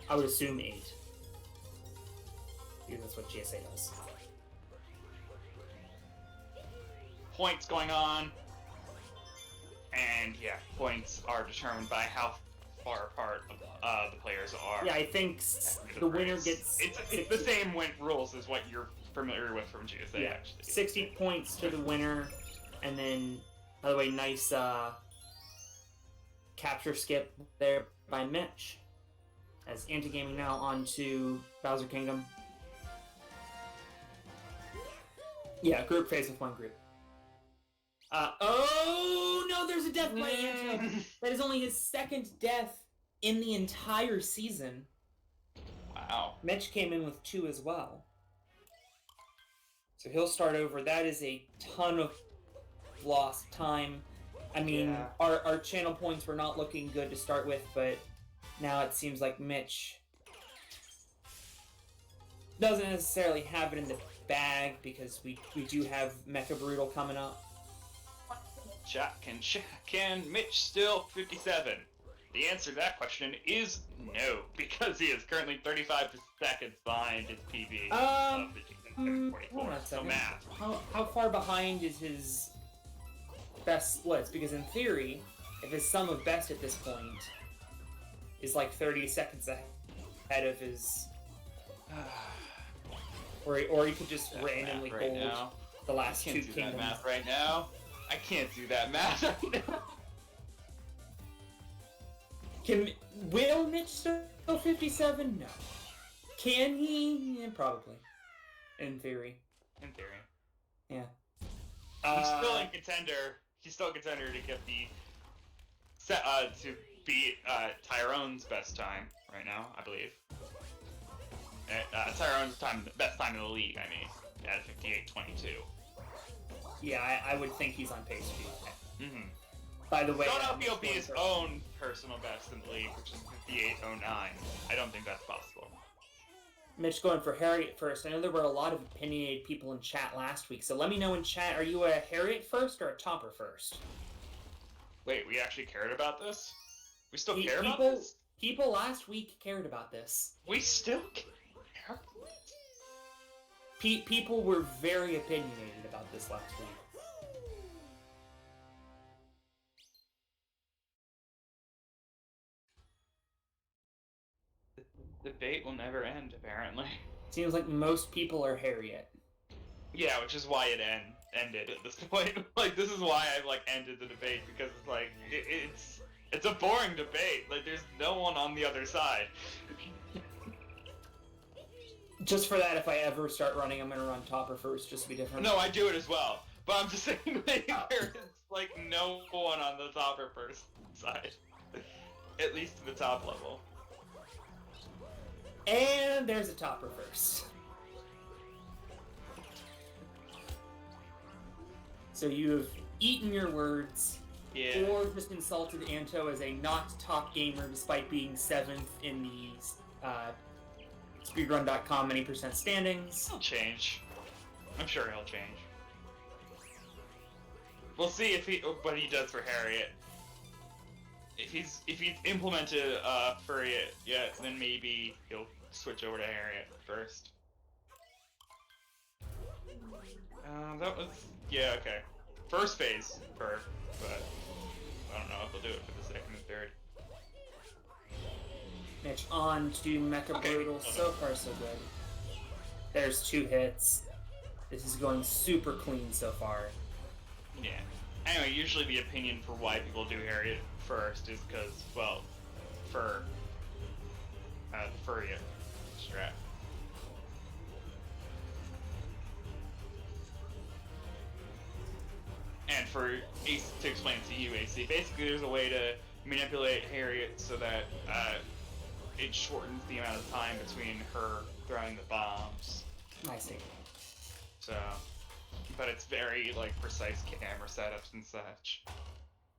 I would assume 8. Because that's what GSA does. Points going on. And yeah, points are determined by how far apart the players are. Yeah, I think the winner gets... It's the same rules as what you're familiar with from GSA, yeah, actually. 60 points to the winner, and then, by the way, nice capture skip there by Mitch. As Antogaming now on to Bowser Kingdom. Yeah, group phase with one group. Oh no, there's a death by Anto. That is only his 2nd death in the entire season. Wow. Mitch came in with 2 as well. So he'll start over. That is a ton of lost time. I mean, yeah. Our channel points were not looking good to start with, but now it seems like Mitch doesn't necessarily have it in the bag because we do have Mecha Brutal coming up. Can Mitch still 57? The answer to that question is no, because he is currently 35 seconds behind his PB of the 44. So math. How far behind is his best splits? Because in theory, if his sum of best at this point is like 30 seconds ahead of his... or he could just randomly hold now. The last 2 kingdoms. I can't do that math right now. I can't do that math right now. Will Mitch still 57? No. Can he? Yeah, probably. In theory. In theory. Yeah. He's still in contender. He's still a contender to get the to beat Tyrone's best time right now, I believe. Tyrone's best time in the league, I mean, at 58:22. Yeah, I would think he's on pace to do that. Mm-hmm. By the way, Don't know if he'll be his own personal best in the league, which is 58:09. I don't think that's possible. Mitch going for Harriet first. I know there were a lot of opinionated people in chat last week, so let me know in chat, are you a Harriet first or a Topper first? Wait, we actually cared about this? We still care about this? People last week cared about this. We still care? People were very opinionated about this last week. The debate will never end, apparently. Seems like most people are Harriet. Yeah, which is why it ended at this point. Like, this is why I ended the debate, because it's like it's a boring debate. Like, there's no one on the other side. Just for that, if I ever start running, I'm gonna run Topper first, just to be different. No, I do it as well. But I'm just saying there's no one on the Topper first side. At least to the top level. And there's a Topper first. So you have eaten your words, yeah, or just insulted Anto as a not top gamer despite being 7th in the speedrun.com many percent standings. He'll change. I'm sure he'll change. We'll see what he does for Harriet. If he's implemented Harriet yet, then maybe he'll switch over to Harriet first. That was okay. First phase but I don't know if he'll do it for the second and third. Mitch on to Mecha Brutal. So far, so good. There's 2 hits. This is going super clean so far. Yeah. Anyway, usually the opinion for why people do Harriet first is because, well, for Furrier strat. And for Ace to explain it to you, AC, basically there's a way to manipulate Harriet so that it shortens the amount of time between her throwing the bombs. I see. So, but it's very precise camera setups and such.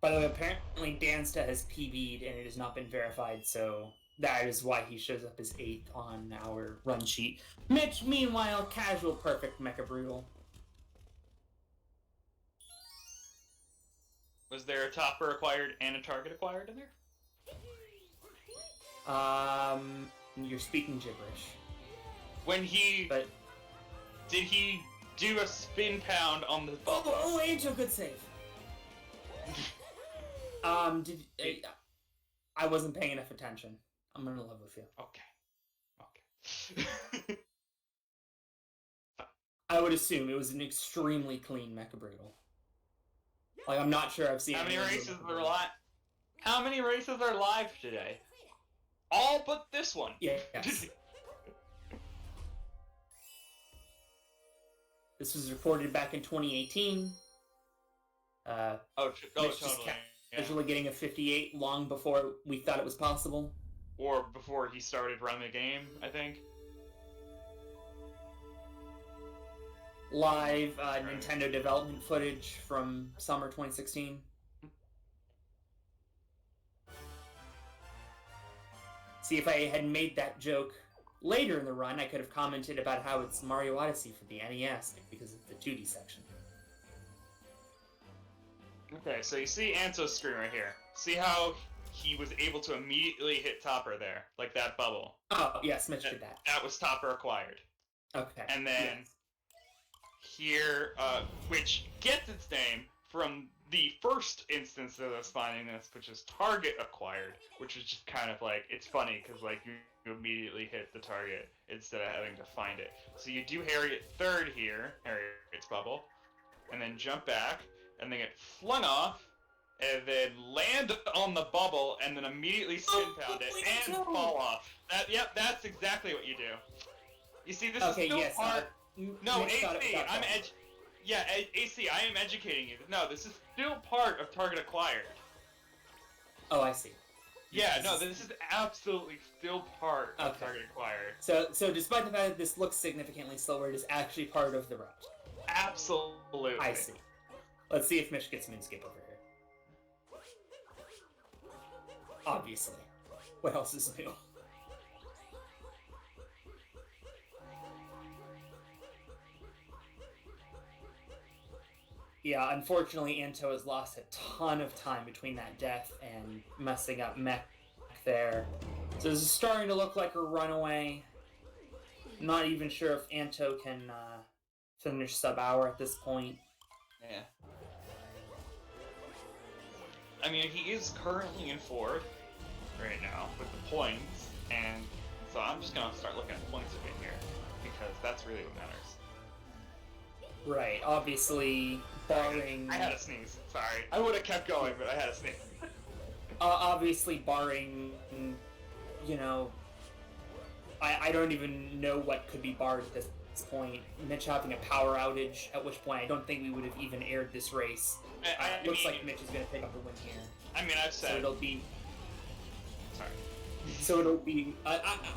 By the way, apparently Dansta has PB'd and it has not been verified, so that is why he shows up as 8th on our run sheet. Mitch, meanwhile, casual perfect Mecha Brutal. Was there a Topper acquired and a Target acquired in there? You're speaking gibberish. When did he do a spin pound on the bubble? Oh, Angel, good save. I wasn't paying enough attention. I'm gonna love with you. Okay. I would assume it was an extremely clean Mecha Brutal. I'm not sure I've seen. How many races are live? How many races are live today? All but this one. Yeah. Yes. This was reported back in 2018. Totally. Casually getting a 58 long before we thought it was possible. Or before he started running the game, I think. Live Nintendo development footage from summer 2016. See, if I had made that joke later in the run, I could have commented about how it's Mario Odyssey for the NES because of the 2D section. Okay, so you see Anto's screen right here. See how he was able to immediately hit Topper there, like that bubble. Oh, yes, Mitch did that. That was Topper acquired. Okay. And then here, which gets its name from the first instance of us finding this, which is Target acquired, which is just kind of it's funny because you immediately hit the target instead of having to find it. So you do Harriet third here, Harriet's bubble, and then jump back, and then get flung off, and then land on the bubble, and then immediately spin pound it and fall off. Yep, that's exactly what you do. You see, this is still part. No, AC, AC, I am educating you. No, this is still part of target acquired. Oh, I see. Yeah, no, this is absolutely still part of target acquired. So despite the fact that this looks significantly slower, it is actually part of the route. Absolutely. I see. Let's see if Mitch gets Moonscape over here. Obviously. What else is new? Yeah, unfortunately, Anto has lost a ton of time between that death and messing up Mech there. So this is starting to look like a runaway. Not even sure if Anto can finish sub-hour at this point. Yeah. I mean, he is currently in fourth right now with the points, and so I'm just gonna start looking at points again here, because that's really what matters. Right, obviously, barring... I had a sneeze, sorry. I would have kept going, but I had a sneeze. Obviously, barring, you know... I don't even know what could be barred at this point. Mitch having a power outage, at which point I don't think we would have even aired this race. Looks like Mitch is going to pick up the win here. I mean, I've said... So it'll be... Sorry. So it'll be...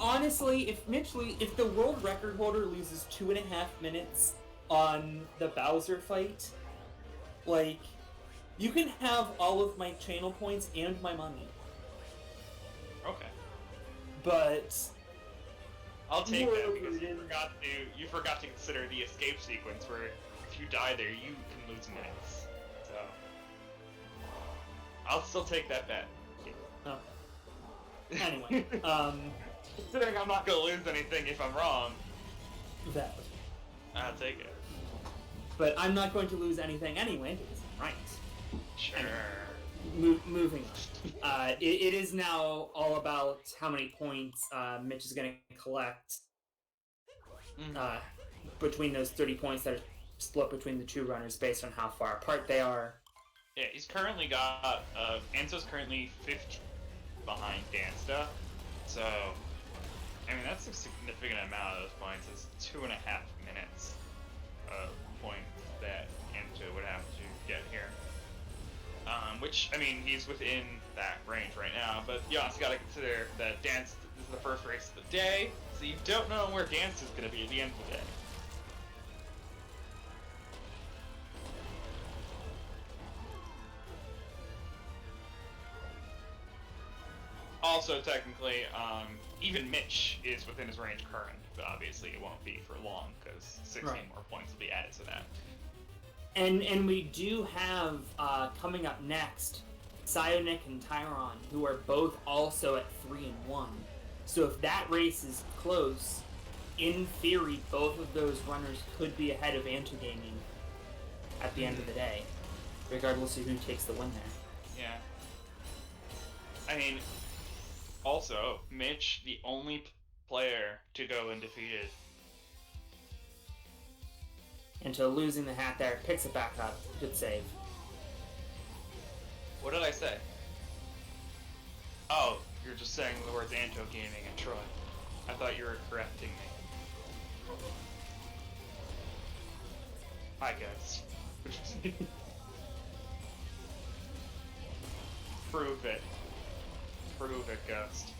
honestly, if the world record holder loses 2.5 minutes on the Bowser fight, like, you can have all of my channel points and my money. Okay. But... I'll take that, because you forgot to consider the escape sequence, where if you die there, you can lose minutes. So... I'll still take that bet. Oh. Anyway, considering I'm not gonna lose anything if I'm wrong. Valid. I'll take it. But I'm not going to lose anything anyway, because I'm right. Sure. Anyway, moving on. It is now all about how many points Mitch is going to collect between those 30 points that are split between the two runners based on how far apart they are. Yeah, he's currently got... Anto's currently 15 behind Dansta, so... I mean, that's a significant amount of those points. It's 2.5 minutes of points that Anto would have to get here. Which, I mean, he's within that range right now, but you also gotta consider that Dance is the first race of the day, so you don't know where Dance is gonna be at the end of the day. Also, technically, even Mitch is within his range current, but obviously it won't be for long, because 16 more points will be added to that. And we do have, coming up next, Psyonic and Tyron, who are both also at 3-1. So if that race is close, in theory, both of those runners could be ahead of Antogaming at the end of the day, regardless of who takes the win there. Yeah. I mean... Also, Mitch, the only player to go undefeated. Until losing the hat there, picks it back up. Good save. What did I say? Oh, you're just saying the words Antogaming and Troy. I thought you were correcting me. Hi, guys. Prove it. Prove it, Ghost.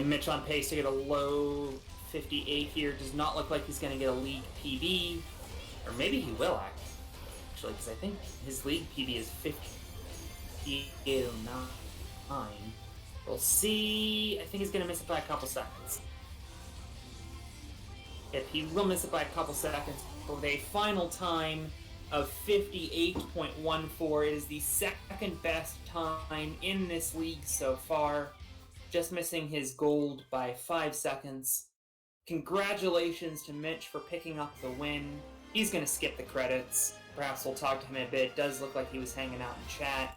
Mitch on pace to get a low 58 here. Does not look like he's going to get a league PB. Or maybe he will, actually, because I think his league PB is 58.09. We'll see. I think he's going to miss it by a couple seconds. If he will miss it by a couple seconds, with a final time of 58.14. It is the second best time in this league so far. Just missing his gold by 5 seconds. Congratulations to Mitch for picking up the win. He's going to skip the credits. Perhaps we'll talk to him in a bit. It does look like he was hanging out in chat.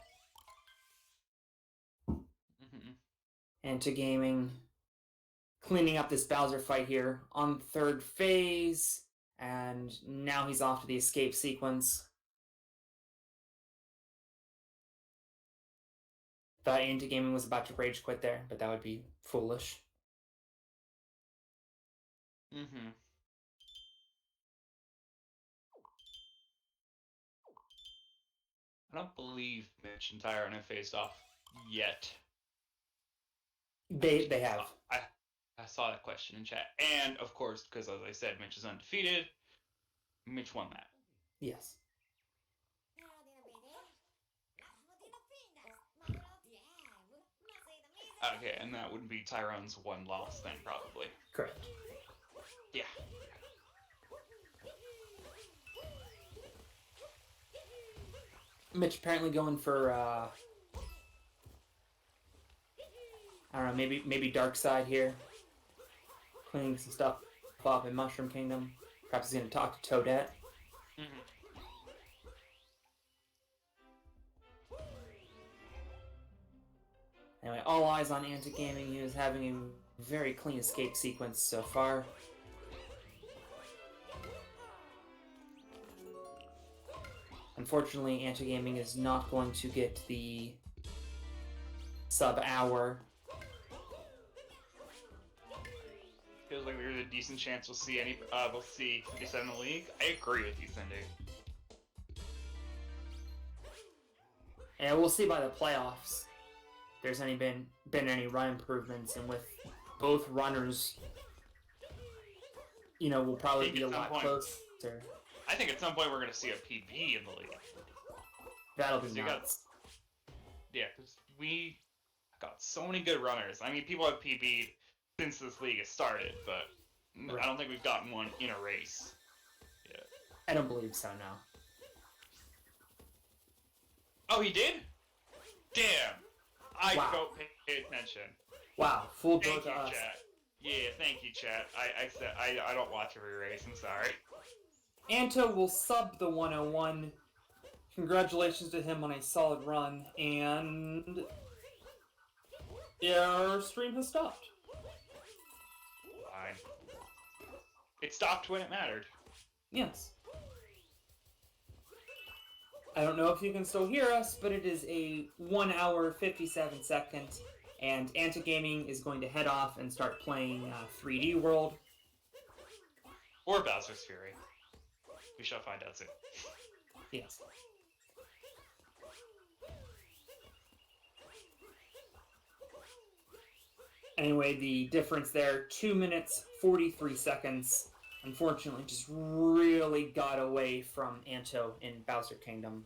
Antogaming cleaning up this Bowser fight here on third phase. And now he's off to the escape sequence. Thought Antogaming was about to rage quit there, but that would be foolish. Mm-hmm. I don't believe Mitch and Tyron have faced off yet. They have. I saw that question in chat. And, of course, because as I said, Mitch is undefeated, Mitch won that. Yes. Okay, and that would be Tyrone's one loss then, probably. Correct. Yeah. Mitch apparently going for I don't know, maybe Dark Side here. Cleaning some stuff up in Mushroom Kingdom. Perhaps he's gonna talk to Toadette. Mm-hmm. Anyway, all eyes on Antogaming. He was having a very clean escape sequence so far. Unfortunately, Antogaming is not going to get the sub-hour. Feels like there's a decent chance we'll see 57 in the league. I agree with you, Cindy. And we'll see by the playoffs if there's been any run improvements, and with both runners, will probably be a lot closer. I think at some point we're going to see a PB in the league. That'll be nuts. Yeah, because we got so many good runners. I mean, people have PB'd since this league has started, but right. I don't think we've gotten one in a race yet. I don't believe so, no. Oh, he did? Damn. I wow. don't pay attention. Wow, full blow thank to you, us. Chat. Yeah, thank you, chat. I don't watch every race, I'm sorry. Anto will sub the 101. Congratulations to him on a solid run, and our stream has stopped. Fine. It stopped when it mattered. Yes. I don't know if you can still hear us, but it is a 1 hour, 57 seconds, and Antogaming is going to head off and start playing 3D World. Or Bowser's Fury. We shall find out soon. Yes. Anyway, the difference there, 2 minutes, 43 seconds. Unfortunately, just really got away from Anto in Bowser Kingdom.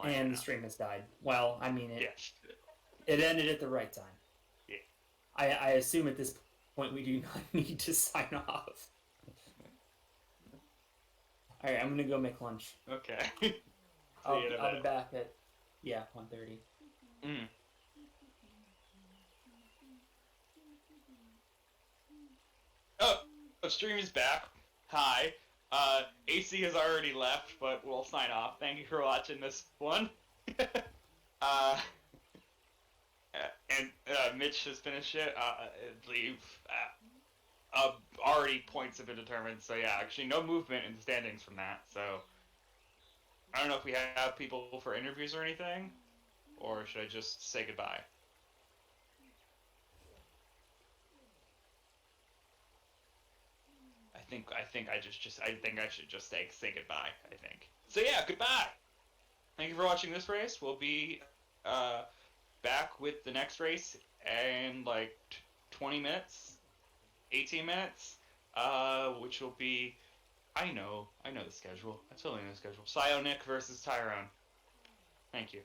And the stream has died. Well, I mean, it ended at the right time. Yeah. I assume at this point we do not need to sign off. Alright, I'm gonna go make lunch. Okay. I'll be back at 1:30. Mm. Oh, the stream is back. Hi. AC has already left, but we'll sign off. Thank you for watching this one. And Mitch has finished it. Already points have been determined, so yeah, actually no movement in the standings from that, so I don't know if we have people for interviews or anything, or should I just say goodbye? I think I should just say goodbye, I think. So yeah, goodbye! Thank you for watching this race. We'll be back with the next race in like 20 minutes, 18 minutes, which will be, I know the schedule. I totally know the schedule. Psyonic versus Tyrone. Thank you.